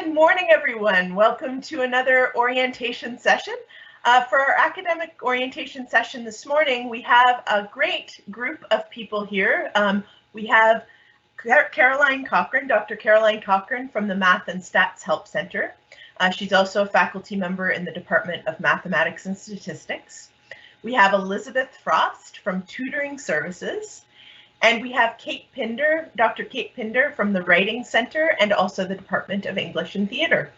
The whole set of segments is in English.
Good morning, everyone. Welcome to another orientation session. For our academic orientation session this morning, we have a great group of people here. We have Caroline Cochran, Dr. Caroline Cochran from the Math and Stats Help Center. She's also a faculty member in the Department of Mathematics and Statistics. We have Elisabeth Frost from Tutoring Services. And we have Kait Pinder, Dr. Kait Pinder from the Writing Center and also the Department of English and Theatre.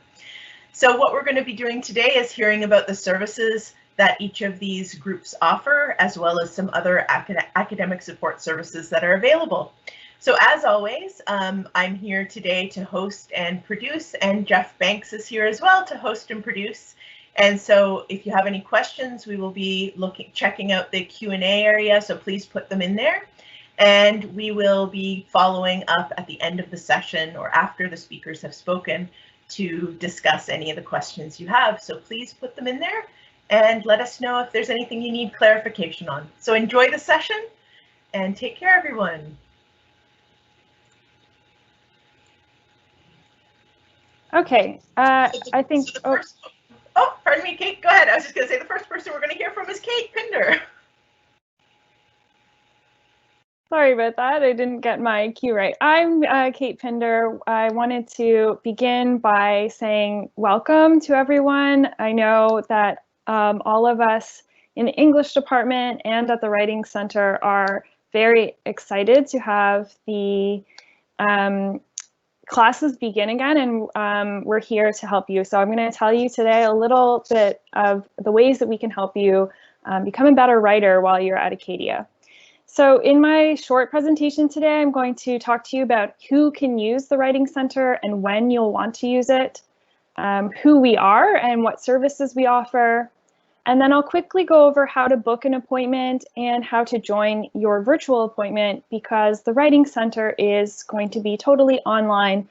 So what we're going to be doing today is hearing about the services that each of these groups offer, as well as some other academic support services that are available. So as always, I'm here today to host and produce, and Jeff Banks is here as well to host and produce. And so if you have any questions, we will be checking out the Q&A area, so please put them in there. And we will be following up at the end of the session or after the speakers have spoken to discuss any of the questions you have. So please put them in there and let us know if there's anything you need clarification on. So enjoy the session and take care, everyone. Okay, I think. Oh, pardon me, Kait, go ahead. I was just going to say the first person we're going to hear from is Kait Pinder. Sorry about that. I didn't get my cue right. I'm Kait Pinder. I wanted to begin by saying welcome to everyone. I know that all of us in the English department and at the Writing Center are very excited to have the classes begin again, and we're here to help you. So I'm going to tell you today a little bit of the ways that we can help you become a better writer while you're at Acadia. So in my short presentation today, I'm going to talk to you about who can use the Writing Center and when you'll want to use it, who we are and what services we offer, and then I'll quickly go over how to book an appointment and how to join your virtual appointment, because the Writing Center is going to be totally online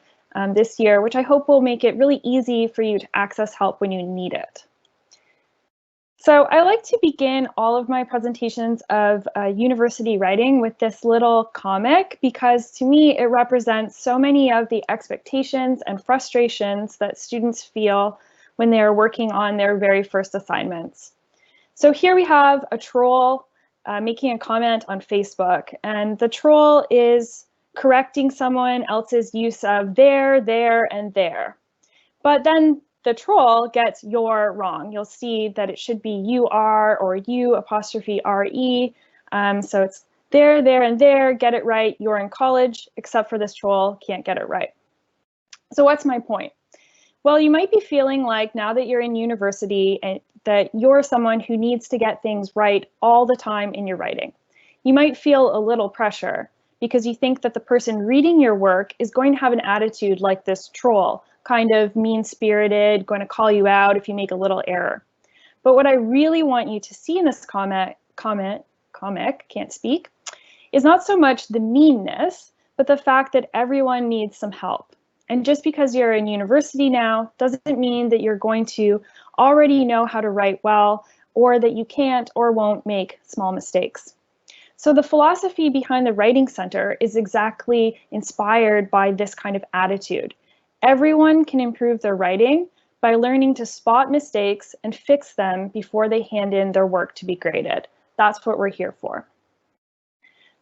this year, which I hope will make it really easy for you to access help when you need it. So I like to begin all of my presentations of university writing with this little comic, because to me it represents so many of the expectations and frustrations that students feel when they are working on their very first assignments. So here we have a troll making a comment on Facebook, and the troll is correcting someone else's use of there, and there. But then the troll gets your wrong. You'll see that it should be you are or you apostrophe RE. So it's there, and there, get it right. You're in college, except for this troll can't get it right. So what's my point? Well, you might be feeling like now that you're in university and that you're someone who needs to get things right all the time in your writing. You might feel a little pressure because you think that the person reading your work is going to have an attitude like this troll, kind of mean-spirited, going to call you out if you make a little error. But what I really want you to see in this comic, can't speak, is not so much the meanness, but the fact that everyone needs some help. And just because you're in university now doesn't mean that you're going to already know how to write well, or that you can't or won't make small mistakes. So the philosophy behind the Writing Center is exactly inspired by this kind of attitude. Everyone can improve their writing by learning to spot mistakes and fix them before they hand in their work to be graded. That's what we're here for.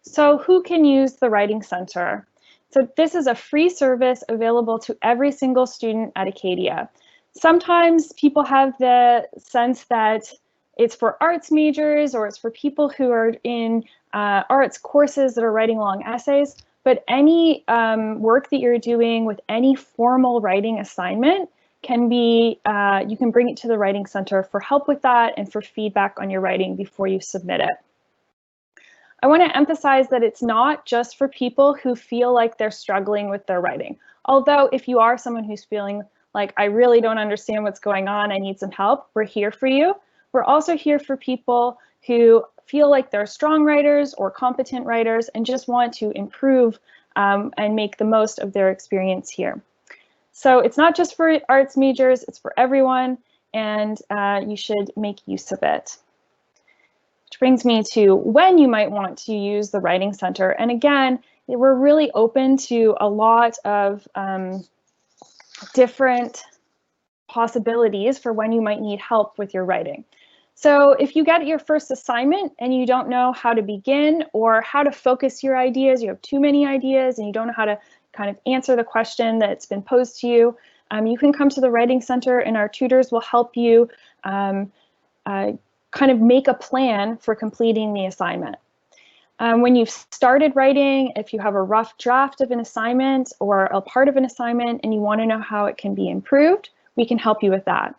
So who can use the Writing Center? So this is a free service available to every single student at Acadia. Sometimes people have the sense that it's for arts majors or it's for people who are in arts courses that are writing long essays. But any work that you're doing with any formal writing assignment can be, you can bring it to the Writing Center for help with that and for feedback on your writing before you submit it. I want to emphasize that it's not just for people who feel like they're struggling with their writing. Although if you are someone who's feeling like, I really don't understand what's going on, I need some help, we're here for you. We're also here for people who feel like they're strong writers or competent writers and just want to improve and make the most of their experience here. So it's not just for arts majors, it's for everyone, and you should make use of it. Which brings me to when you might want to use the Writing Center. And again, we're really open to a lot of different possibilities for when you might need help with your writing. So if you get your first assignment and you don't know how to begin or how to focus your ideas, you have too many ideas and you don't know how to kind of answer the question that's been posed to you, you can come to the Writing Center and our tutors will help you kind of make a plan for completing the assignment. When you've started writing, if you have a rough draft of an assignment or a part of an assignment and you want to know how it can be improved, we can help you with that.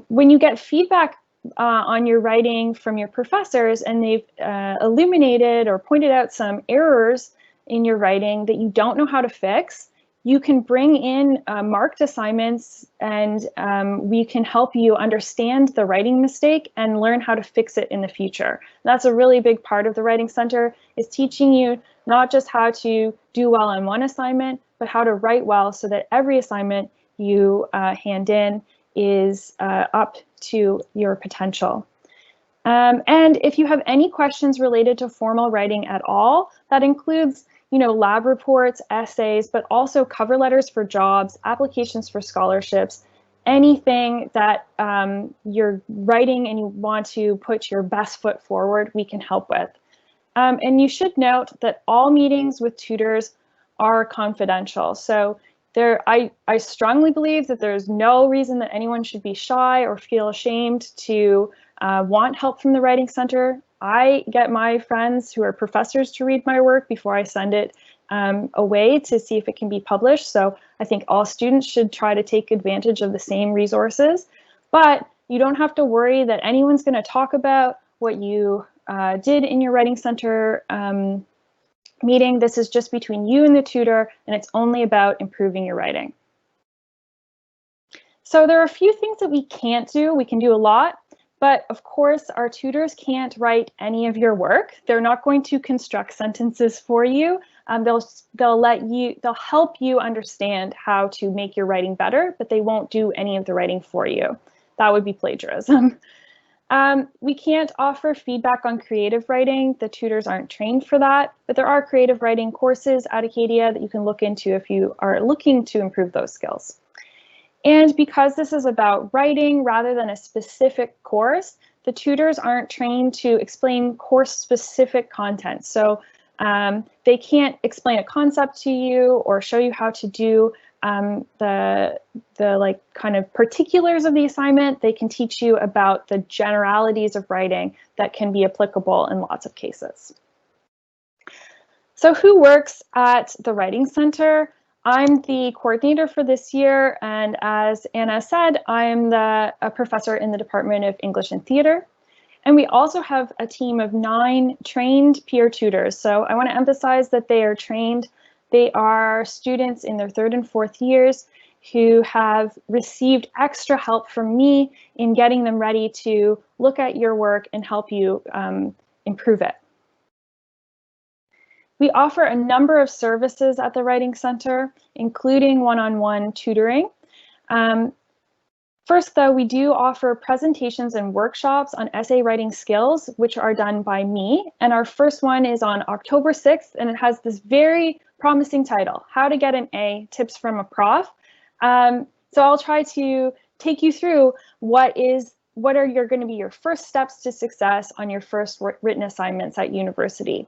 When you get feedback on your writing from your professors and they've illuminated or pointed out some errors in your writing that you don't know how to fix, you can bring in marked assignments and we can help you understand the writing mistake and learn how to fix it in the future. That's a really big part of the Writing Center, is teaching you not just how to do well on one assignment, but how to write well so that every assignment you hand in is up to your potential. And if you have any questions related to formal writing at all, that includes lab reports, essays, but also cover letters for jobs, applications for scholarships, anything that you're writing and you want to put your best foot forward, we can help with. And you should note that all meetings with tutors are confidential. So I strongly believe that there's no reason that anyone should be shy or feel ashamed to want help from the Writing Center. I get my friends who are professors to read my work before I send it away to see if it can be published. So I think all students should try to take advantage of the same resources, but you don't have to worry that anyone's going to talk about what you did in your Writing Center meeting. This is just between you and the tutor, and it's only about improving your writing. So there are a few things that we can't do. We can do a lot, but of course our tutors can't write any of your work. They're not going to construct sentences for you. They'll help you understand how to make your writing better, but they won't do any of the writing for you. That would be plagiarism. We can't offer feedback on creative writing. The tutors aren't trained for that, but there are creative writing courses at Acadia that you can look into if you are looking to improve those skills. And because this is about writing rather than a specific course, the tutors aren't trained to explain course-specific content. So they can't explain a concept to you or show you how to do the kind of particulars of the assignment. They can teach you about the generalities of writing that can be applicable in lots of cases. So who works at the Writing Center? I'm the coordinator for this year, and as Anna said, I'm a professor in the Department of English and Theater. And we also have a team of 9 trained peer tutors. So I want to emphasize that they are trained. They are students in their 3rd and 4th years who have received extra help from me in getting them ready to look at your work and help you improve it. We offer a number of services at the Writing Center, including one-on-one tutoring. First, though, we do offer presentations and workshops on essay writing skills, which are done by me. And our first one is on October 6th, and it has this very promising title, How to Get an A, Tips from a Prof. So I'll try to take you through what are going to be your first steps to success on your first written assignments at university.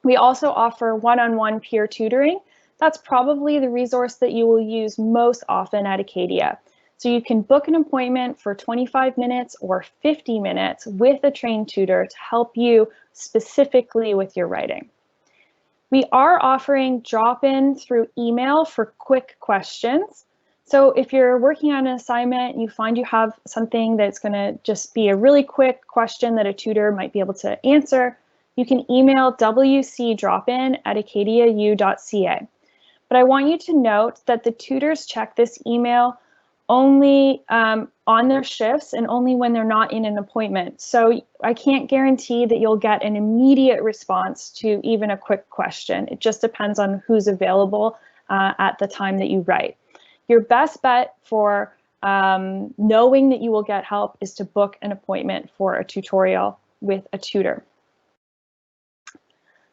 We also offer one-on-one peer tutoring. That's probably the resource that you will use most often at Acadia. So you can book an appointment for 25 minutes or 50 minutes with a trained tutor to help you specifically with your writing. We are offering drop-in through email for quick questions. So if you're working on an assignment and you find you have something that's going to just be a really quick question that a tutor might be able to answer, you can email wcdropin@acadiau.ca. But I want you to note that the tutors check this email only on their shifts and only when they're not in an appointment. So I can't guarantee that you'll get an immediate response to even a quick question. It just depends on who's available at the time that you write. Your best bet for knowing that you will get help is to book an appointment for a tutorial with a tutor.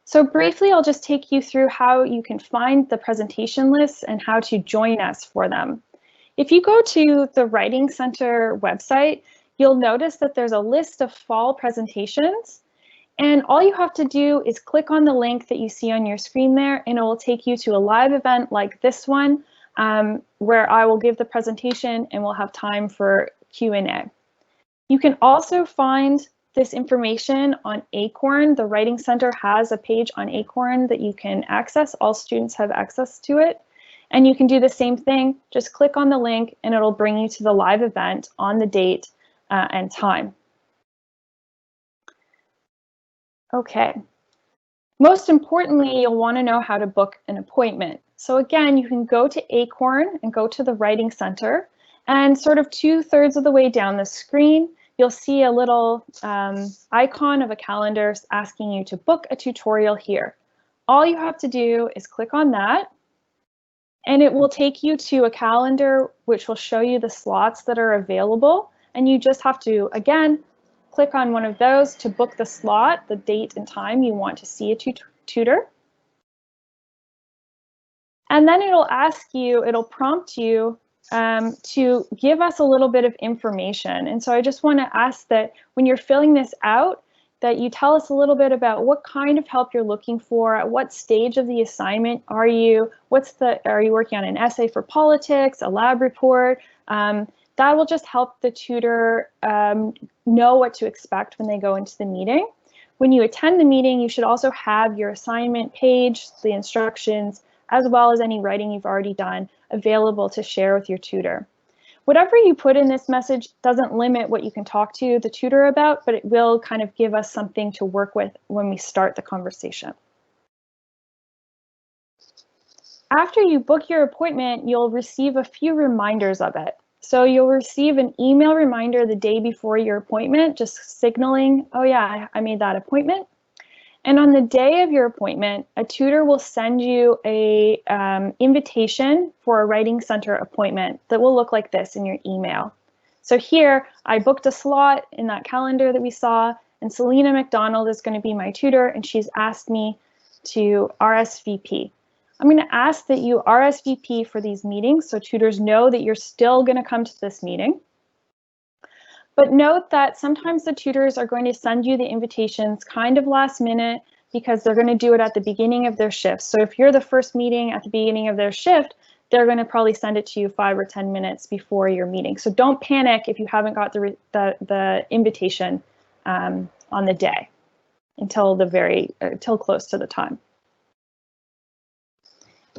So briefly, I'll just take you through how you can find the presentation lists and how to join us for them. If you go to the Writing Center website, you'll notice that there's a list of fall presentations, and all you have to do is click on the link that you see on your screen there, and it will take you to a live event like this one, where I will give the presentation and we'll have time for Q&A. You can also find this information on Acorn. The Writing Center has a page on Acorn that you can access. All students have access to it. And you can do the same thing. Just click on the link and it'll bring you to the live event on the date and time. Okay. Most importantly, you'll want to know how to book an appointment. So again, you can go to Acorn and go to the Writing Center, and sort of 2/3 of the way down the screen, you'll see a little icon of a calendar asking you to book a tutorial here. All you have to do is click on that, and it will take you to a calendar which will show you the slots that are available. And you just have to, again, click on one of those to book the slot, the date and time you want to see a tutor. And then it'll ask you, it'll prompt you to give us a little bit of information. And so I just want to ask that when you're filling this out, that you tell us a little bit about what kind of help you're looking for, at what stage of the assignment are you, are you working on an essay for politics, a lab report? That will just help the tutor know what to expect when they go into the meeting. When you attend the meeting, you should also have your assignment page, the instructions, as well as any writing you've already done available to share with your tutor. Whatever you put in this message doesn't limit what you can talk to the tutor about, but it will kind of give us something to work with when we start the conversation. After you book your appointment, you'll receive a few reminders of it. So you'll receive an email reminder the day before your appointment, just signaling, oh yeah, I made that appointment. And on the day of your appointment, a tutor will send you a invitation for a Writing Center appointment that will look like this in your email. So here, I booked a slot in that calendar that we saw, and Selena McDonald is going to be my tutor, and she's asked me to RSVP. I'm going to ask that you RSVP for these meetings so tutors know that you're still going to come to this meeting. But note that sometimes the tutors are going to send you the invitations kind of last minute because they're going to do it at the beginning of their shift. So if you're the first meeting at the beginning of their shift, they're going to probably send it to you 5 or 10 minutes before your meeting. So don't panic if you haven't got the invitation on the day until close to the time.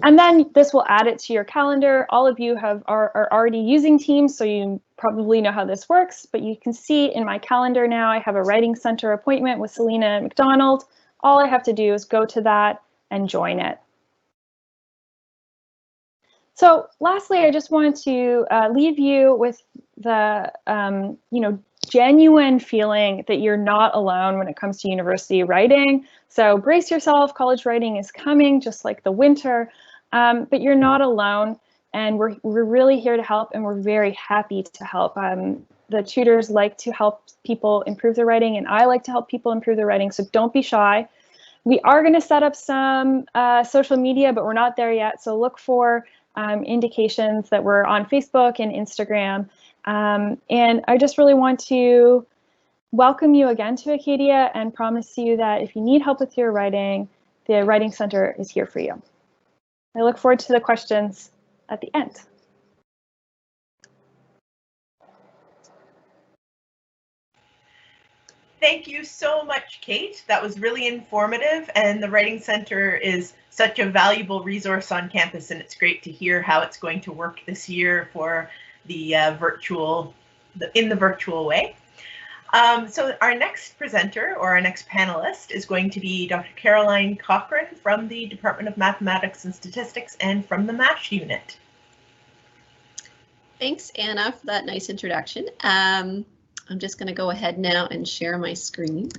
And then this will add it to your calendar. All of you are already using Teams, so you probably know how this works, but you can see in my calendar now, I have a Writing Center appointment with Selena McDonald. All I have to do is go to that and join it. So lastly, I just wanted to leave you with the genuine feeling that you're not alone when it comes to university writing. So brace yourself, college writing is coming, just like the winter, but you're not alone, and we're really here to help, and we're very happy to help. The tutors like to help people improve their writing, and I like to help people improve their writing, so don't be shy. We are going to set up some social media, but we're not there yet, so look for indications that we're on Facebook and Instagram. And I just really want to welcome you again to Acadia and promise you that if you need help with your writing, the Writing Center is here for you. I look forward to the questions at the end. Thank you so much, Kate. That was really informative, and the Writing Center is such a valuable resource on campus, and it's great to hear how it's going to work this year for the virtual way. So our next presenter, or our next panelist, is going to be Dr. Caroline Cochran from the Department of Mathematics and Statistics and from the MASH unit. Thanks, Anna, for that nice introduction. I'm just going to go ahead now and share my screen.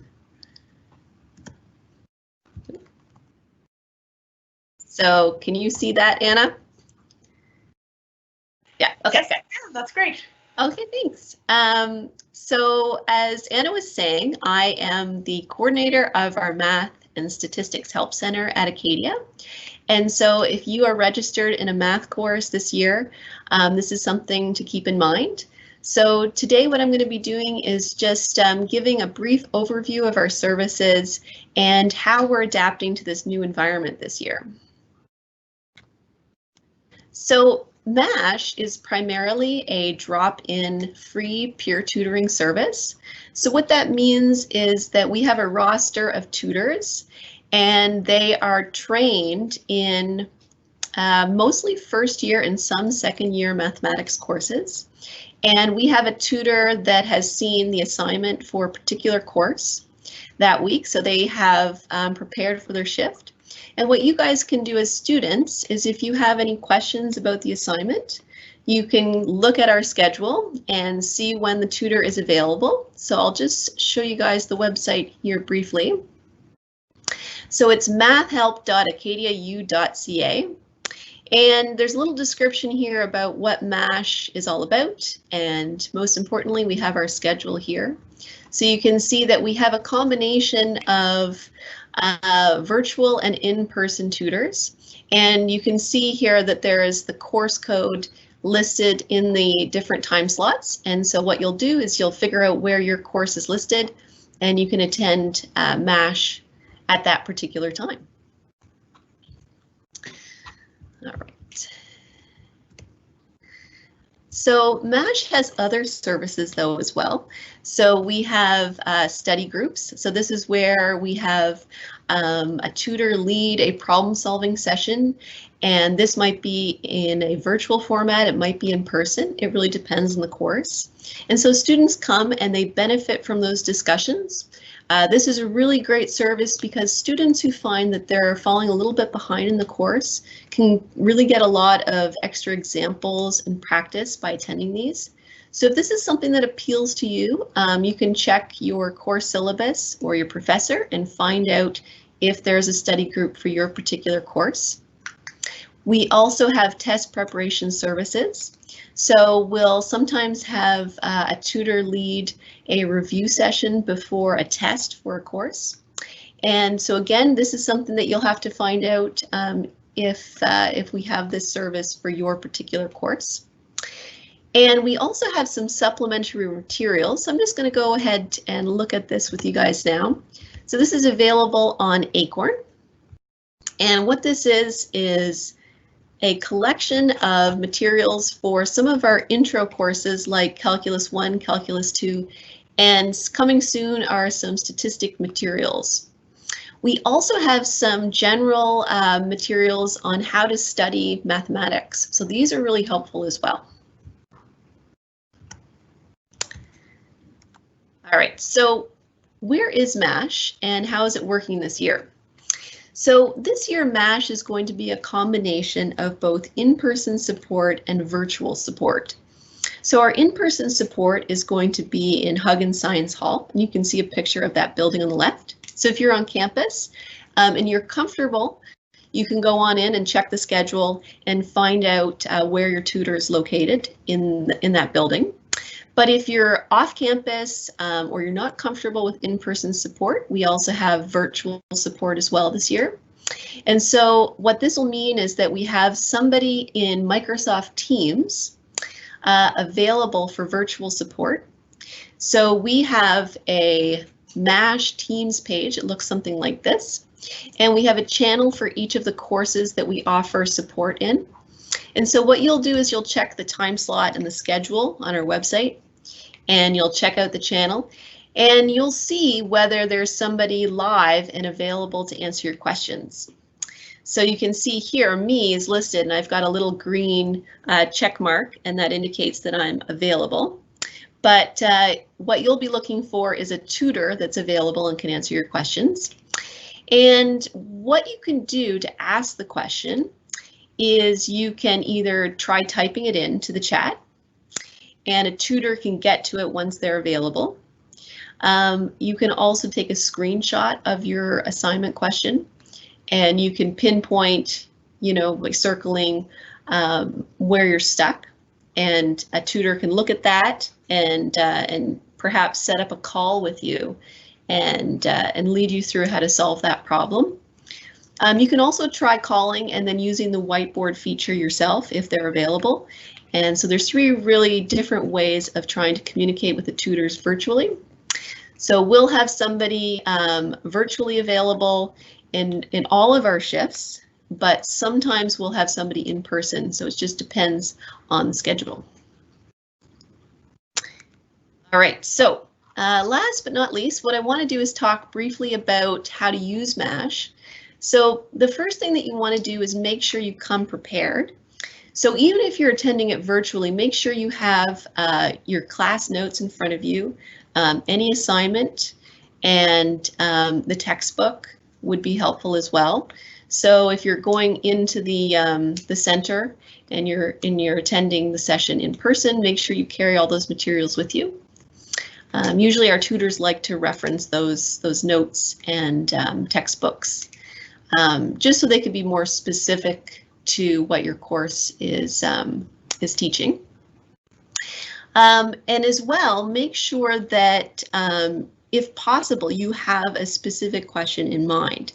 So can you see that, Anna? Yeah, okay. Yes, yeah, that's great. Okay, thanks. So as Anna was saying, I am the coordinator of our Math and Statistics Help Center at Acadia. And so if you are registered in a math course this year, this is something to keep in mind. So today what I'm going to be doing is just giving a brief overview of our services and how we're adapting to this new environment this year. So MASH is primarily a drop-in free peer tutoring service. So what that means is that we have a roster of tutors, and they are trained in mostly first year and some second year mathematics courses. And we have a tutor that has seen the assignment for a particular course that week, so they have prepared for their shift. And what you guys can do as students is, if you have any questions about the assignment, you can look at our schedule and see when the tutor is available. So I'll just show you guys the website here briefly. So it's mathhelp.acadiau.ca. And there's a little description here about what MASH is all about. And most importantly, we have our schedule here. So you can see that we have a combination of virtual and in-person tutors. And you can see here that there is the course code listed in the different time slots. And so what you'll do is you'll figure out where your course is listed, and you can attend MASH at that particular time. All right. So MASH has other services though as well. So we have study groups. So this is where we have a tutor lead a problem solving session, and this might be in a virtual format, it might be in person, it really depends on the course. And so students come and they benefit from those discussions. This is a really great service because students who find that they're falling a little bit behind in the course can really get a lot of extra examples and practice by attending these. So if this is something that appeals to you, you can check your course syllabus or your professor and find out if there's a study group for your particular course. We also have test preparation services. So we'll sometimes have a tutor lead a review session before a test for a course. And so again, this is something that you'll have to find out if we have this service for your particular course. And we also have some supplementary materials. So I'm just going to go ahead and look at this with you guys now. So this is available on Acorn. And what this is a collection of materials for some of our intro courses like Calculus 1, Calculus 2, and coming soon are some statistic materials. We also have some general materials on how to study mathematics. So these are really helpful as well. All right, so where is MASH and how is it working this year? So this year MASH is going to be a combination of both in-person support and virtual support. So our in-person support is going to be in Huggins Science Hall. And you can see a picture of that building on the left. So if you're on campus and you're comfortable, you can go on in and check the schedule and find out where your tutor is located in that building. But if you're off campus or you're not comfortable with in-person support, we also have virtual support as well this year. And so what this will mean is that we have somebody in Microsoft Teams available for virtual support. So we have a MASH Teams page. It looks something like this. And we have a channel for each of the courses that we offer support in. And so what you'll do is you'll check the time slot and the schedule on our website, and you'll check out the channel, and you'll see whether there's somebody live and available to answer your questions. So you can see here, me is listed, and I've got a little green check mark, and that indicates that I'm available. But what you'll be looking for is a tutor that's available and can answer your questions. And what you can do to ask the question is you can either try typing it into the chat, and a tutor can get to it once they're available. You can also take a screenshot of your assignment question, and you can pinpoint, by circling where you're stuck, and a tutor can look at that and perhaps set up a call with you and lead you through how to solve that problem. You can also try calling and then using the whiteboard feature yourself if they're available. And so there's 3 really different ways of trying to communicate with the tutors virtually. So we'll have somebody virtually available in all of our shifts, but sometimes we'll have somebody in person. So it just depends on the schedule. All right, so last but not least, what I want to do is talk briefly about how to use MASH. So the first thing that you want to do is make sure you come prepared. So even if you're attending it virtually, make sure you have your class notes in front of you, any assignment, and the textbook would be helpful as well. So if you're going into the center and you're attending the session in person, make sure you carry all those materials with you. Usually our tutors like to reference those notes and textbooks, just so they can be more specific to what your course is teaching. And as well, make sure that if possible, you have a specific question in mind.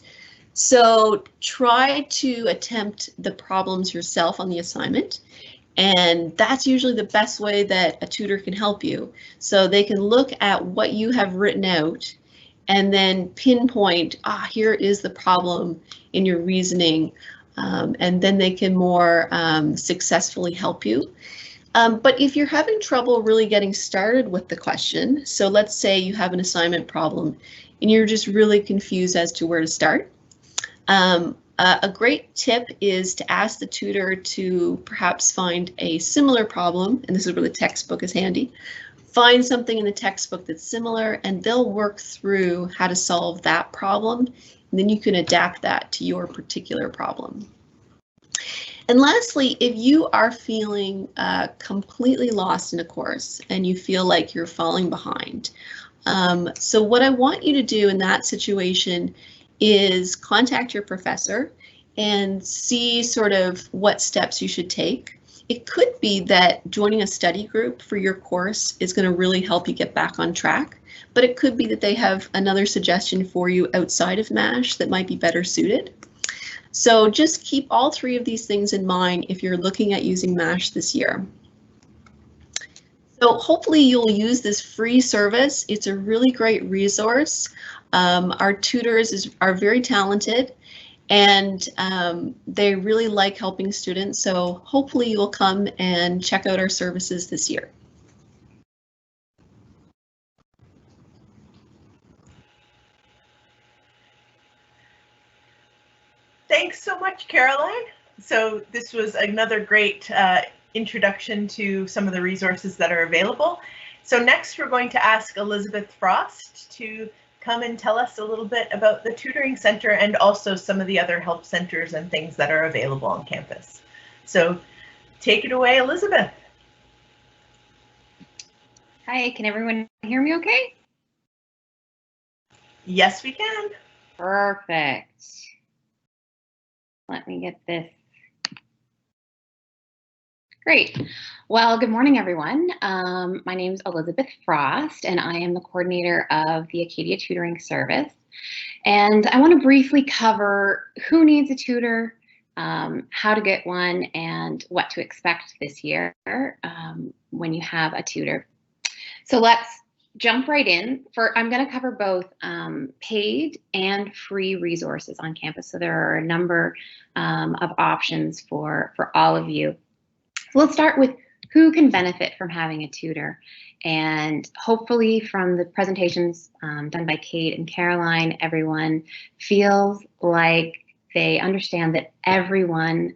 So try to attempt the problems yourself on the assignment. And that's usually the best way that a tutor can help you. So they can look at what you have written out and then pinpoint, here is the problem in your reasoning. And then they can more successfully help you. But if you're having trouble really getting started with the question, so let's say you have an assignment problem and you're just really confused as to where to start, a great tip is to ask the tutor to perhaps find a similar problem, and this is where the textbook is handy. Find something in the textbook that's similar and they'll work through how to solve that problem, and then you can adapt that to your particular problem. And lastly, if you are feeling completely lost in a course and you feel like you're falling behind, so what I want you to do in that situation is contact your professor and see sort of what steps you should take. It could be that joining a study group for your course is going to really help you get back on track, but it could be that they have another suggestion for you outside of MASH that might be better suited. So just keep all 3 of these things in mind if you're looking at using MASH this year. So hopefully you'll use this free service. It's a really great resource. Our tutors are very talented and they really like helping students. So hopefully you'll come and check out our services this year. Thanks so much, Caroline. So this was another great introduction to some of the resources that are available. So next we're going to ask Elisabeth Frost to come and tell us a little bit about the Tutoring Center and also some of the other help centers and things that are available on campus. So take it away, Elisabeth. Hi, can everyone hear me okay? Yes, we can. Perfect. Let me get this. Great. Well, good morning, everyone. My name is Elisabeth Frost, and I am the coordinator of the Acadia Tutoring Service. And I want to briefly cover who needs a tutor, how to get one, and what to expect this year when you have a tutor. So let's jump right in. I'm going to cover both paid and free resources on campus. So there are a number of options for all of you. So let's start with who can benefit from having a tutor. And hopefully from the presentations done by Kait and Caroline, everyone feels like they understand that everyone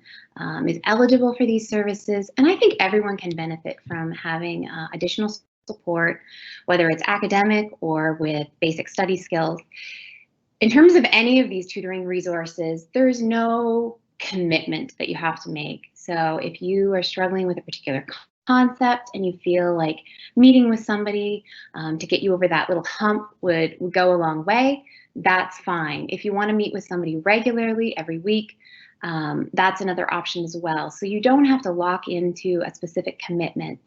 is eligible for these services. And I think everyone can benefit from having additional support, whether it's academic or with basic study skills. In terms of any of these tutoring resources, there's no commitment that you have to make. So if you are struggling with a particular concept and you feel like meeting with somebody to get you over that little hump would go a long way, that's fine. If you want to meet with somebody regularly every week, that's another option as well. So you don't have to lock into a specific commitment.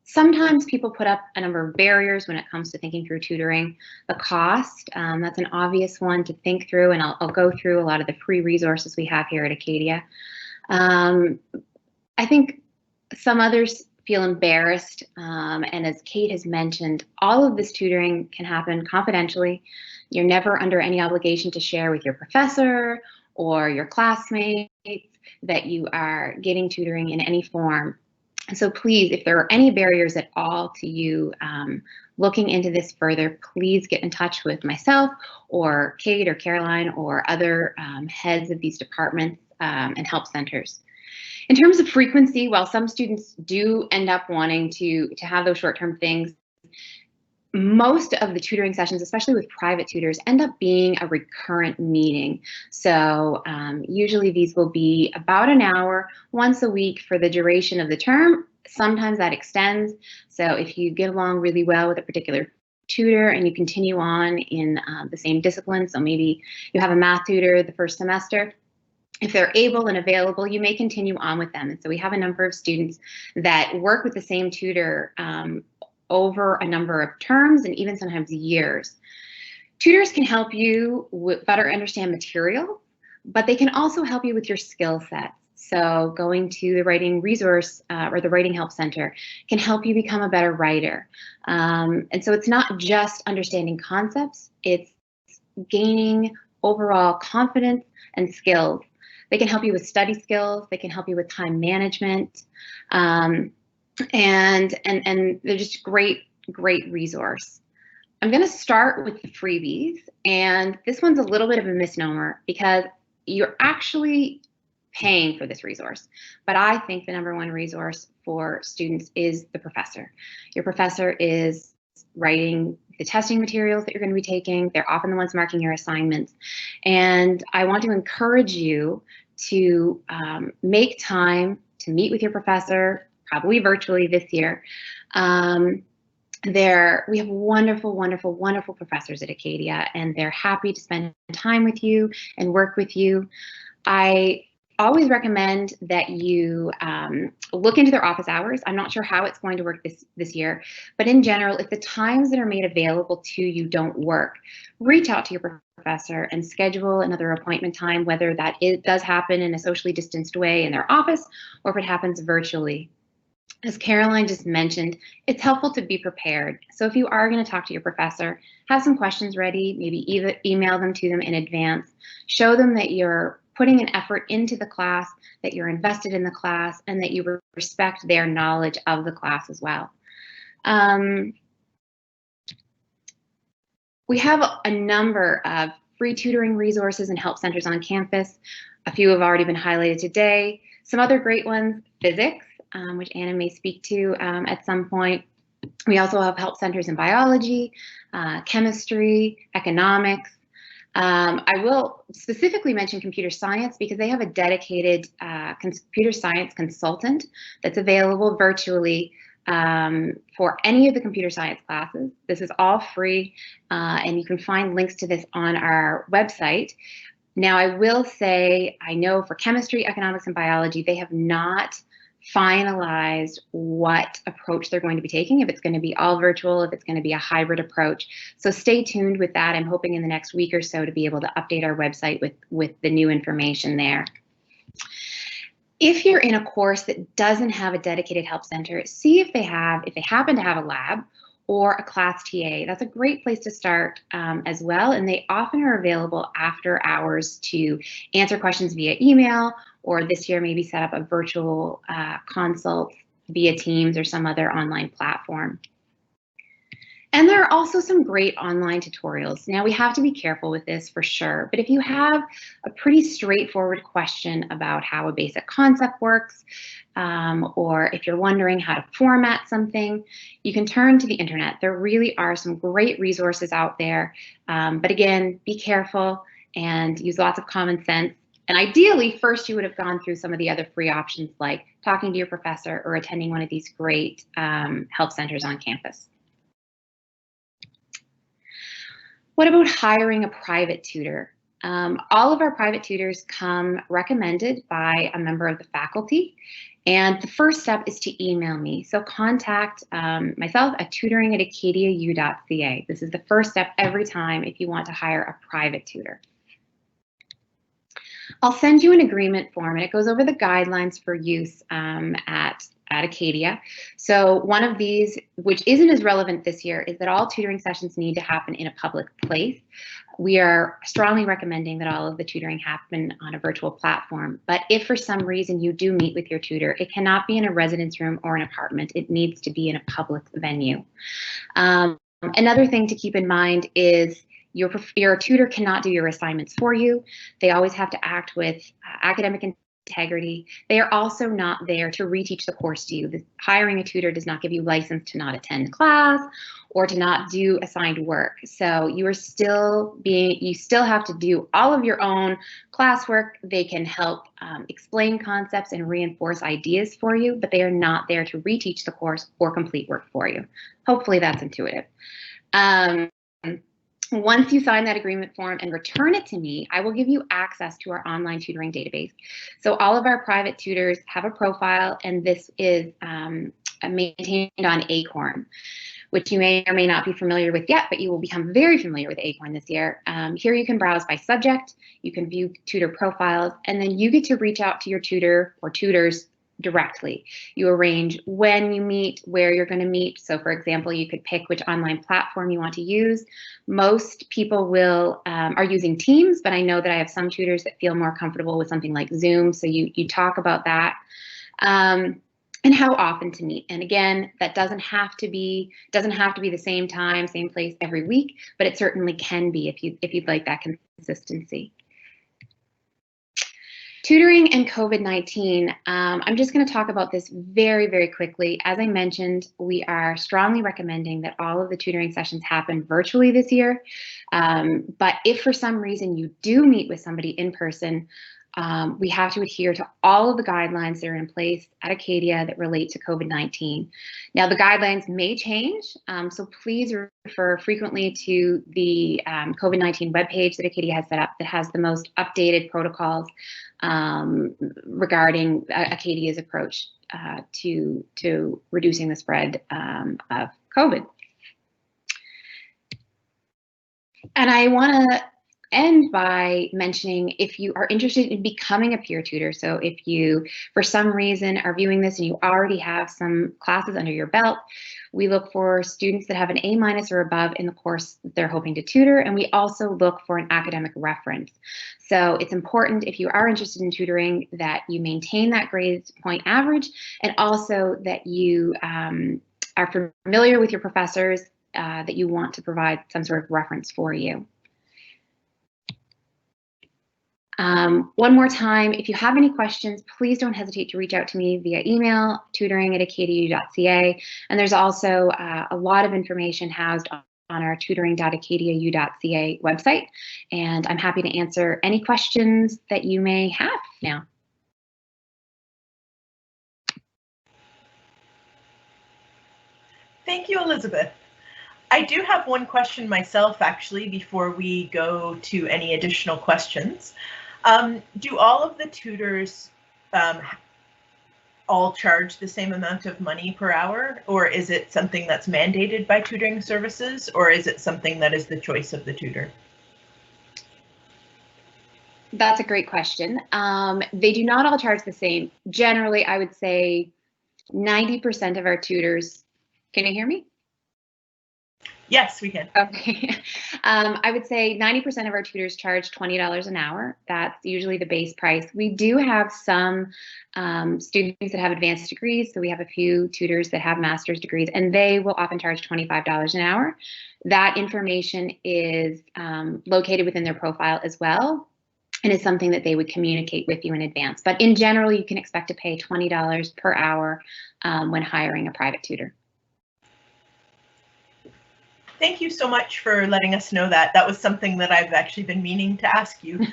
Sometimes people put up a number of barriers when it comes to thinking through tutoring. The cost, that's an obvious one to think through, and I'll go through a lot of the free resources we have here at Acadia. I think some others feel embarrassed, and as Kait has mentioned, all of this tutoring can happen confidentially. You're never under any obligation to share with your professor or your classmates that you are getting tutoring in any form. So please, if there are any barriers at all to you looking into this further, please get in touch with myself or Kait or Caroline or other heads of these departments and help centers. In terms of frequency, while some students do end up wanting to have those short-term things, most of the tutoring sessions, especially with private tutors, end up being a recurrent meeting. So usually these will be about an hour once a week for the duration of the term. Sometimes that extends. So if you get along really well with a particular tutor and you continue on in the same discipline, so maybe you have a math tutor the first semester, if they're able and available, you may continue on with them. And so we have a number of students that work with the same tutor over a number of terms and even sometimes years. Tutors can help you better understand material, but they can also help you with your skill sets. So going to the writing resource or the Writing Help Center can help you become a better writer. And so it's not just understanding concepts, it's gaining overall confidence and skills. They can help you with study skills, they can help you with time management, and they're just great resource. I'm going to start with the freebies, and this one's a little bit of a misnomer because you're actually paying for this resource, but I think the #1 resource for students is the professor. Your professor is writing the testing materials that you're going to be taking. They're often the ones marking your assignments, and I want to encourage you to make time to meet with your professor, probably virtually this year. We have wonderful professors at Acadia, and they're happy to spend time with you and work with you. I always recommend that you look into their office hours. I'm not sure how it's going to work this year, but in general, if the times that are made available to you don't work, reach out to your professor and schedule another appointment time, whether that does happen in a socially distanced way in their office or if it happens virtually. As Caroline just mentioned, it's helpful to be prepared. So if you are going to talk to your professor, have some questions ready, maybe either email them to them in advance, show them that you're putting an effort into the class, that you're invested in the class, and that you respect their knowledge of the class as well. We have a number of free tutoring resources and help centers on campus. A few have already been highlighted today. Some other great ones, physics, which Anna may speak to at some point. We also have help centers in biology, chemistry, economics. I will specifically mention computer science because they have a dedicated computer science consultant that's available virtually for any of the computer science classes. This is all free, and you can find links to this on our website. Now, I will say, I know for chemistry, economics, and biology, they have not finalized what approach they're going to be taking, if it's going to be all virtual, if it's going to be a hybrid approach. So stay tuned with that. I'm hoping in the next week or so to be able to update our website with the new information there. If you're in a course that doesn't have a dedicated help center, see if they happen to have a lab or a class TA. That's a great place to start as well. And they often are available after hours to answer questions via email, or this year maybe set up a virtual consult via Teams or some other online platform. And there are also some great online tutorials. Now, we have to be careful with this for sure, but if you have a pretty straightforward question about how a basic concept works, or if you're wondering how to format something, you can turn to the internet. There really are some great resources out there, but again, be careful and use lots of common sense. And ideally, first you would have gone through some of the other free options like talking to your professor or attending one of these great help centers on campus. What about hiring a private tutor? All of our private tutors come recommended by a member of the faculty, And the first step is to email me. So contact myself at tutoring@acadiau.ca. This is the first step every time if you want to hire a private tutor. I'll send you an agreement form, and it goes over the guidelines for use at Acadia. So one of these, which isn't as relevant this year, is that all tutoring sessions need to happen in a public place. We are strongly recommending that all of the tutoring happen on a virtual platform. But if for some reason you do meet with your tutor, it cannot be in a residence room or an apartment. It needs to be in a public venue. Another thing to keep in mind is your tutor cannot do your assignments for you. They always have to act with academic integrity. They are also not there to reteach the course to you. Hiring a tutor does not give you license to not attend class or to not do assigned work. So you still have to do all of your own classwork. They can help explain concepts and reinforce ideas for you, but they are not there to reteach the course or complete work for you. Hopefully that's intuitive. Once you sign that agreement form and return it to me, I will give you access to our online tutoring database. So all of our private tutors have a profile, and this is maintained on Acorn, which you may or may not be familiar with yet, but you will become very familiar with Acorn this year. Here you can browse by subject, you can view tutor profiles, and then you get to reach out to your tutor or tutors directly. You arrange when you meet, where you're going to meet. So for example, you could pick which online platform you want to use. Most people are using Teams, but I know that I have some tutors that feel more comfortable with something like Zoom. So you talk about that. And how often to meet. And again, that doesn't have to be the same time, same place every week, but it certainly can be if you'd like that consistency. Tutoring and COVID-19, I'm just going to talk about this very, very quickly. As I mentioned, we are strongly recommending that all of the tutoring sessions happen virtually this year. But if for some reason you do meet with somebody in person, we have to adhere to all of the guidelines that are in place at Acadia that relate to COVID-19. Now, the guidelines may change, so please refer frequently to the COVID-19 webpage that Acadia has set up that has the most updated protocols regarding Acadia's approach to reducing the spread of COVID. And I want to end by mentioning, if you are interested in becoming a peer tutor, so if you for some reason are viewing this and you already have some classes under your belt, we look for students that have an A- or above in the course that they're hoping to tutor, and we also look for an academic reference. So it's important, if you are interested in tutoring, that you maintain that grade point average, and also that you are familiar with your professors, that you want to provide some sort of reference for you. One more time, if you have any questions, please don't hesitate to reach out to me via email, tutoring@acadiau.ca. And there's also a lot of information housed on our tutoring.acadiau.ca website. And I'm happy to answer any questions that you may have now. Thank you, Elizabeth. I do have one question myself, actually, before we go to any additional questions. Do all of the tutors all charge the same amount of money per hour, or is it something that's mandated by Tutoring Services, or is it something that is the choice of the tutor? That's a great question. They do not all charge the same. Generally, I would say 90% of our tutors, can you hear me? Yes, we can. Okay. I would say 90% of our tutors charge $20 an hour. That's usually the base price. We do have some students that have advanced degrees. So we have a few tutors that have master's degrees, and they will often charge $25 an hour. That information is located within their profile as well, and is something that they would communicate with you in advance. But in general, you can expect to pay $20 per hour when hiring a private tutor. Thank you so much for letting us know that. That was something that I've actually been meaning to ask you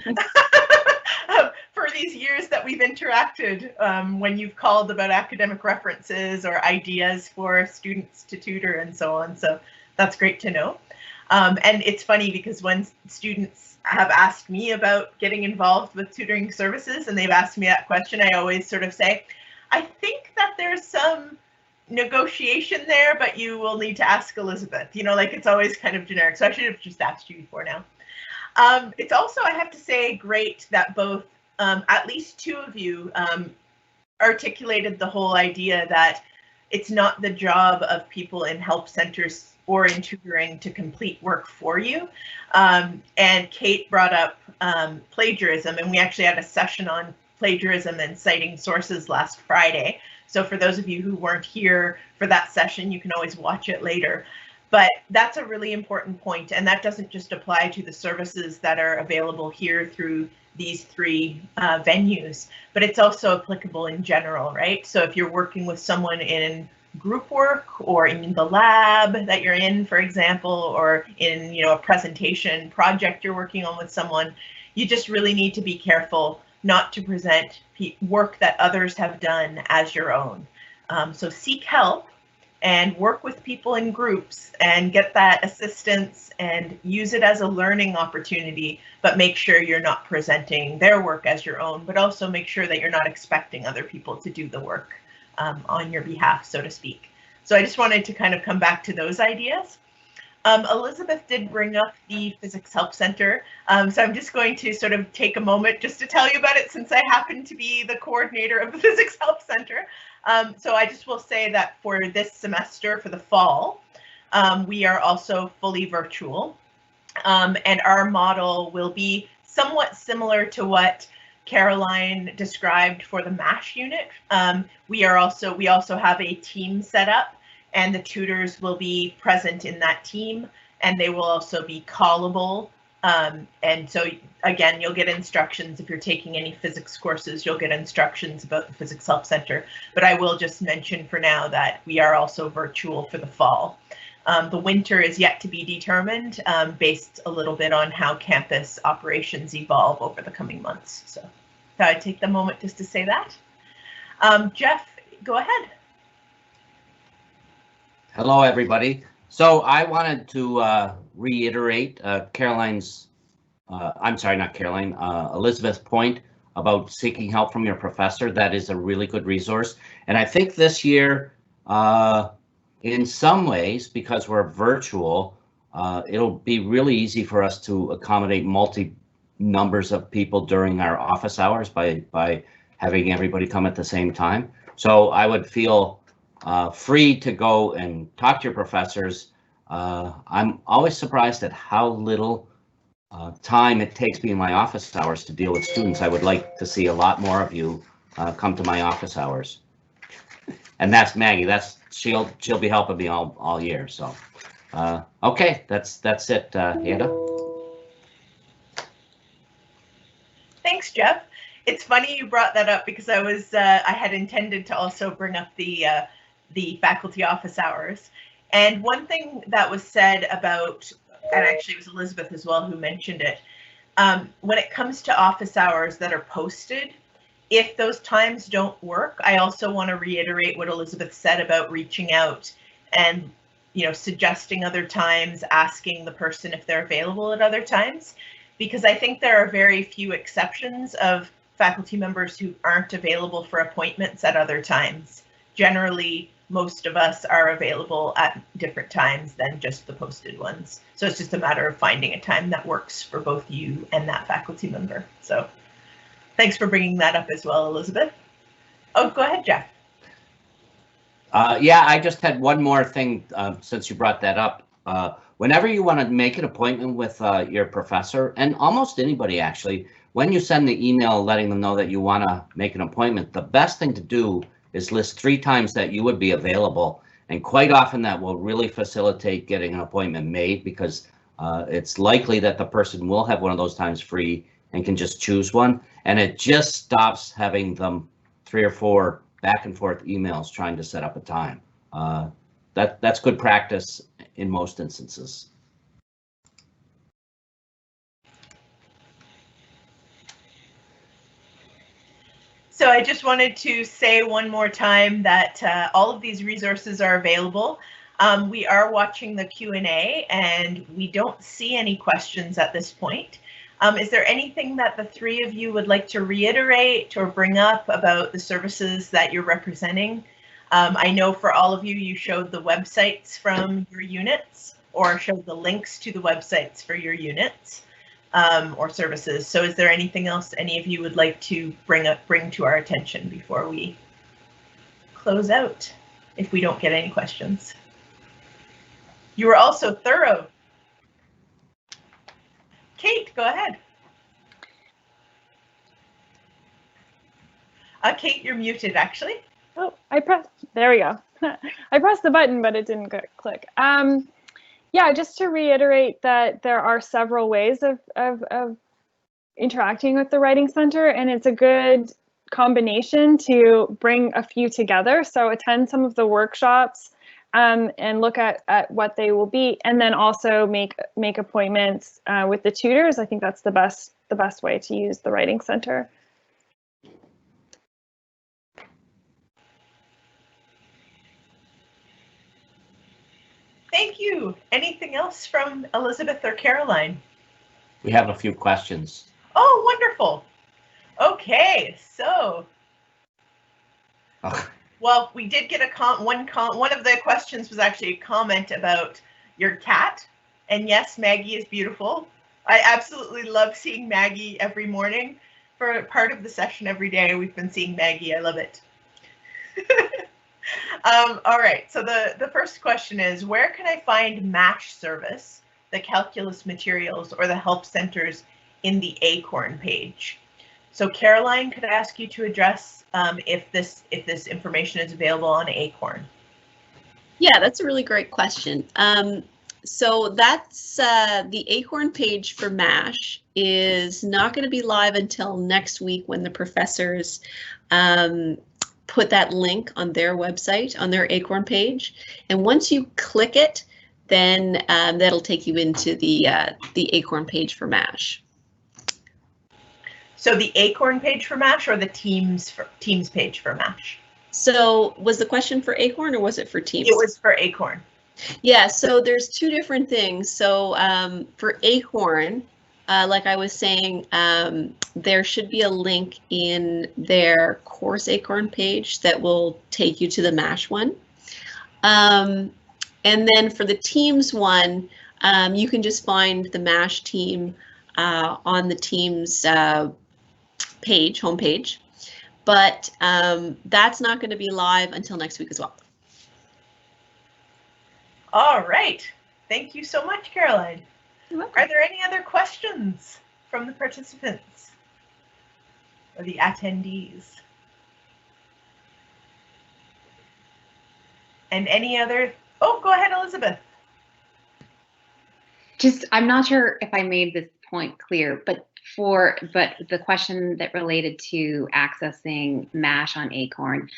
for these years that we've interacted, when you've called about academic references or ideas for students to tutor and so on. So that's great to know. And it's funny because when students have asked me about getting involved with tutoring services and they've asked me that question, I always sort of say, I think that there's some negotiation there, but you will need to ask Elisabeth. You know, like it's always kind of generic. So I should have just asked you before now. It's also, I have to say, great that both, at least two of you articulated the whole idea that it's not the job of people in help centers or in tutoring to complete work for you. And Kait brought up plagiarism, and we actually had a session on plagiarism and citing sources last Friday. So for those of you who weren't here for that session, you can always watch it later. But that's a really important point, and that doesn't just apply to the services that are available here through these three venues, but it's also applicable in general, right? So if you're working with someone in group work or in the lab that you're in, for example, or in, you know, a presentation project you're working on with someone, you just really need to be careful not to present work that others have done as your own. So seek help and work with people in groups and get that assistance and use it as a learning opportunity, but make sure you're not presenting their work as your own, but also make sure that you're not expecting other people to do the work on your behalf, so to speak. So I just wanted to kind of come back to those ideas. Elisabeth did bring up the Physics Help Center, so I'm just going to sort of take a moment just to tell you about it, since I happen to be the coordinator of the Physics Help Center. So I just will say that for this semester, for the fall, we are also fully virtual, and our model will be somewhat similar to what Caroline described for the MASH unit. We also have a team set up, and the tutors will be present in that team, and they will also be callable. And so again, you'll get instructions if you're taking any physics courses, you'll get instructions about the Physics Help Center. But I will just mention for now that we are also virtual for the fall. The winter is yet to be determined, based a little bit on how campus operations evolve over the coming months. So I'd take the moment just to say that. Jeff, go ahead. Hello, everybody. So I wanted to reiterate Caroline's, I'm sorry, not Caroline, Elisabeth's point about seeking help from your professor. That is a really good resource. And I think this year, in some ways, because we're virtual, it'll be really easy for us to accommodate numbers of people during our office hours by having everybody come at the same time. So I would feel free to go and talk to your professors. I'm always surprised at how little time it takes me in my office hours to deal with students. I would like to see a lot more of you come to my office hours. And that's Maggie. She'll be helping me all year. So okay, that's it, Ada. Thanks, Jeff. It's funny you brought that up, because I had intended to also bring up the faculty office hours. And one thing that was said about, and actually it was Elisabeth as well who mentioned it, when it comes to office hours that are posted, if those times don't work, I also want to reiterate what Elisabeth said about reaching out and, you know, suggesting other times, asking the person if they're available at other times, because I think there are very few exceptions of faculty members who aren't available for appointments at other times. Generally, most of us are available at different times than just the posted ones. So it's just a matter of finding a time that works for both you and that faculty member. So thanks for bringing that up as well, Elisabeth. Oh, go ahead, Jeff. Yeah, I just had one more thing since you brought that up. Whenever you want to make an appointment with your professor, and almost anybody actually, when you send the email letting them know that you want to make an appointment, the best thing to do is list 3 times that you would be available. And quite often that will really facilitate getting an appointment made, because it's likely that the person will have one of those times free and can just choose one. And it just stops having them 3 or 4 back and forth emails trying to set up a time. That's good practice in most instances. So I just wanted to say one more time that all of these resources are available. We are watching the Q&A and we don't see any questions at this point. Is there anything that the three of you would like to reiterate or bring up about the services that you're representing? I know for all of you, you showed the websites from your units or showed the links to the websites for your units or services. So is there anything else any of you would like to bring to our attention before we close out, if we don't get any questions? You were also thorough. Kate, go ahead. Kate, you're muted actually. Oh, there we go. I pressed the button, but it didn't click. Yeah, just to reiterate that there are several ways of interacting with the Writing Center, and it's a good combination to bring a few together. So attend some of the workshops and look at what they will be, and then also make appointments with the tutors. I think that's the best way to use the Writing Center. Thank you. Anything else from Elisabeth or Caroline? We have a few questions. Oh, wonderful. Okay, so. Well, we did get one of the questions was actually a comment about your cat. And yes, Maggie is beautiful. I absolutely love seeing Maggie every morning. For part of the session every day, we've been seeing Maggie. I love it. All right, so the first question is, where can I find MASH service, the calculus materials, or the help centers in the Acorn page? So Caroline, could I ask you to address if this information is available on Acorn? Yeah, that's a really great question. So that's the Acorn page for MASH is not going to be live until next week when the professors put that link on their website, on their Acorn page. And once you click it, then that'll take you into the Acorn page for MASH. So the Acorn page for MASH or the Teams page for MASH? So was the question for Acorn or was it for Teams? It was for Acorn. Yeah, so there's two different things. So for Acorn, like I was saying, there should be a link in their course Acorn page that will take you to the MASH one. And then for the Teams one, you can just find the MASH team on the Teams homepage. But that's not going to be live until next week as well. All right. Thank you so much, Caroline. You're welcome. Are there any other questions from the participants or the attendees? And any other? Oh, go ahead, Elisabeth. I'm not sure if I made this point clear, but the question that related to accessing MASH on Acorn,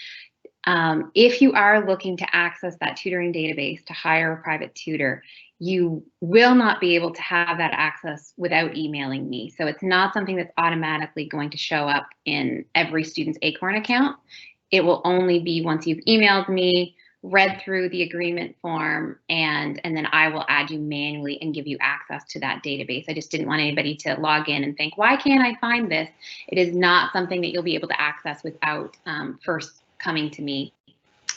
if you are looking to access that tutoring database to hire a private tutor, you will not be able to have that access without emailing me. So it's not something that's automatically going to show up in every student's Acorn account. It will only be once you've emailed me, read through the agreement form, and then I will add you manually and give you access to that database. I just didn't want anybody to log in and think, why can't I find this? It is not something that you'll be able to access without first coming to me.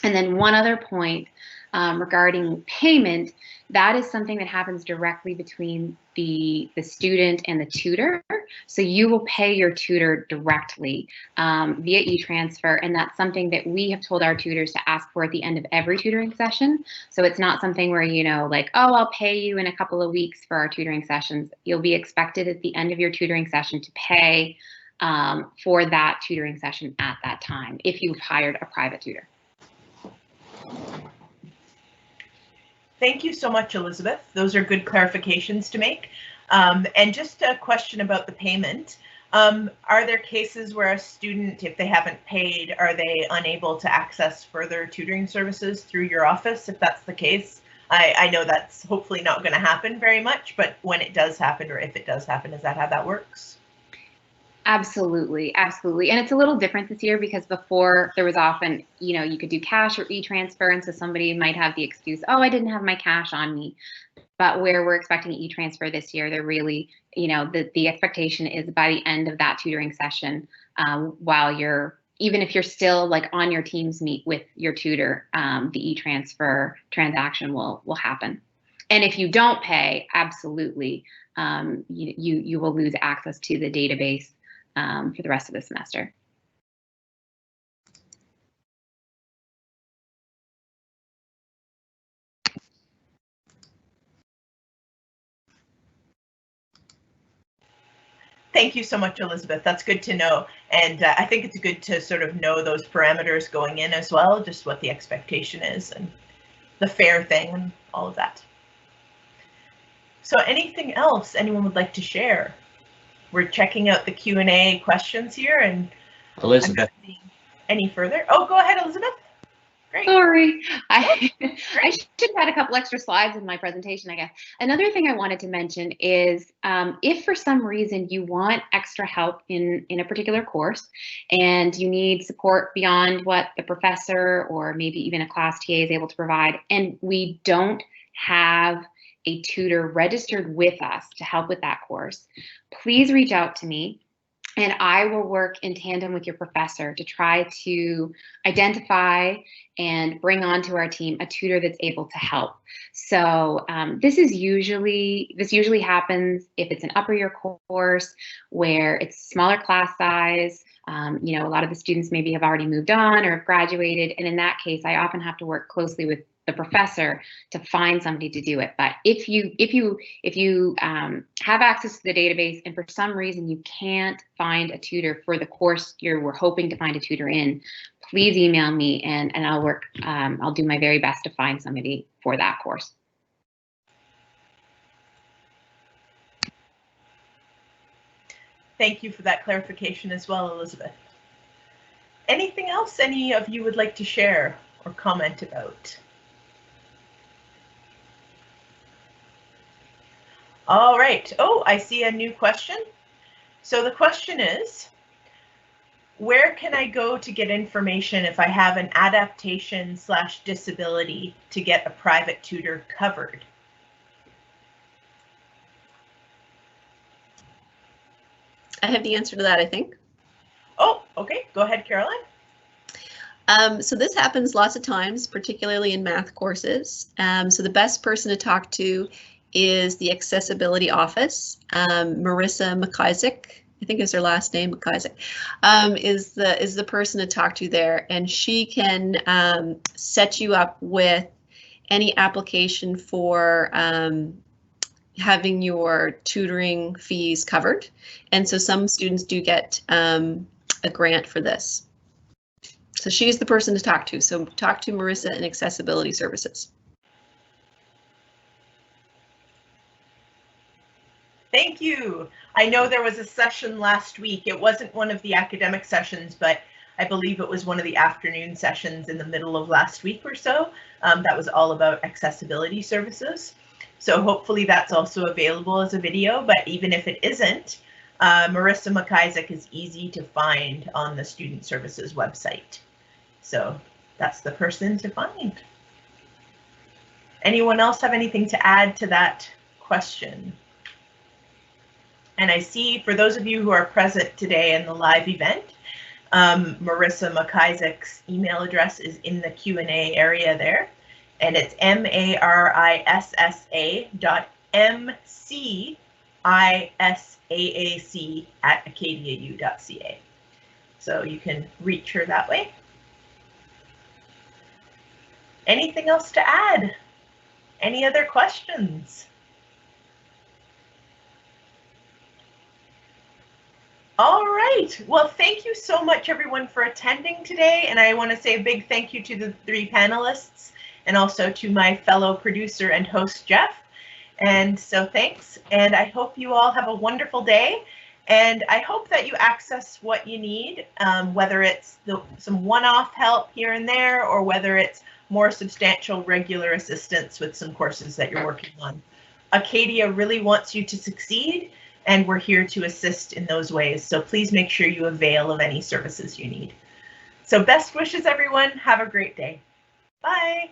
And then one other point regarding payment, that is something that happens directly between the student and the tutor. So you will pay your tutor directly via e-transfer, and that's something that we have told our tutors to ask for at the end of every tutoring session. So it's not something where, you know, like, oh, I'll pay you in a couple of weeks for our tutoring sessions. You'll be expected at the end of your tutoring session to pay for that tutoring session at that time if you've hired a private tutor. Thank you so much, Elisabeth. Those are good clarifications to make. And just a question about the payment. Are there cases where a student, if they haven't paid, are they unable to access further tutoring services through your office? If that's the case, I know that's hopefully not going to happen very much, but when it does happen, or if it does happen, is that how that works? Absolutely, absolutely. And it's a little different this year because before there was often, you know, you could do cash or e-transfer. And so somebody might have the excuse, oh, I didn't have my cash on me. But where we're expecting e-transfer this year, there really you know, the expectation is by the end of that tutoring session, even if you're still like on your Teams meet with your tutor, the e-transfer transaction will happen. And if you don't pay, absolutely, you will lose access to the database for the rest of the semester. Thank you so much, Elisabeth. That's good to know. And I think it's good to sort of know those parameters going in as well, just what the expectation is and the fair thing and all of that. So anything else anyone would like to share? We're checking out the Q&A questions here, and Elisabeth. Any further? Oh, go ahead, Elisabeth. Great. Sorry, I should have had a couple extra slides in my presentation, I guess. Another thing I wanted to mention is if for some reason you want extra help in a particular course and you need support beyond what the professor or maybe even a class TA is able to provide, and we don't have a tutor registered with us to help with that course, please reach out to me. And I will work in tandem with your professor to try to identify and bring onto our team a tutor that's able to help. So this usually happens if it's an upper year course where it's smaller class size. You know, a lot of the students maybe have already moved on or have graduated, and in that case, I often have to work closely with the professor to find somebody to do it. But if you have access to the database and for some reason you can't find a tutor for the course you were hoping to find a tutor in, please email me and I'll work. I'll do my very best to find somebody for that course. Thank you for that clarification as well, Elisabeth. Anything else any of you would like to share or comment about? All right. Oh, I see a new question. So the question is, where can I go to get information if I have an adaptation/disability to get a private tutor covered? I have the answer to that, I think. Oh, okay. Go ahead, Caroline. So this happens lots of times, particularly in math courses. So the best person to talk to is the accessibility office. Marissa McIsaac, I think is her last name, McIsaac, is the person to talk to there, and she can set you up with any application for having your tutoring fees covered. And so some students do get a grant for this. So she's the person to talk to. So talk to Marissa in Accessibility Services. Thank you. I know there was a session last week. It wasn't one of the academic sessions, but I believe it was one of the afternoon sessions in the middle of last week or so. That was all about accessibility services. So hopefully that's also available as a video, but even if it isn't, Marissa McIsaac is easy to find on the Student Services website. So that's the person to find. Anyone else have anything to add to that question? And I see for those of you who are present today in the live event, Marissa McIsaac's email address is in the Q&A area there, and it's marissa.mcIsaac@acadiau.ca. So you can reach her that way. Anything else to add? Any other questions? All right. Well, thank you so much, everyone, for attending today. And I want to say a big thank you to the 3 panelists and also to my fellow producer and host, Jeff. And so thanks. And I hope you all have a wonderful day. And I hope that you access what you need, whether it's some one-off help here and there, or whether it's more substantial regular assistance with some courses that you're working on. Acadia really wants you to succeed, and we're here to assist in those ways. So please make sure you avail of any services you need. So best wishes, everyone. Have a great day. Bye.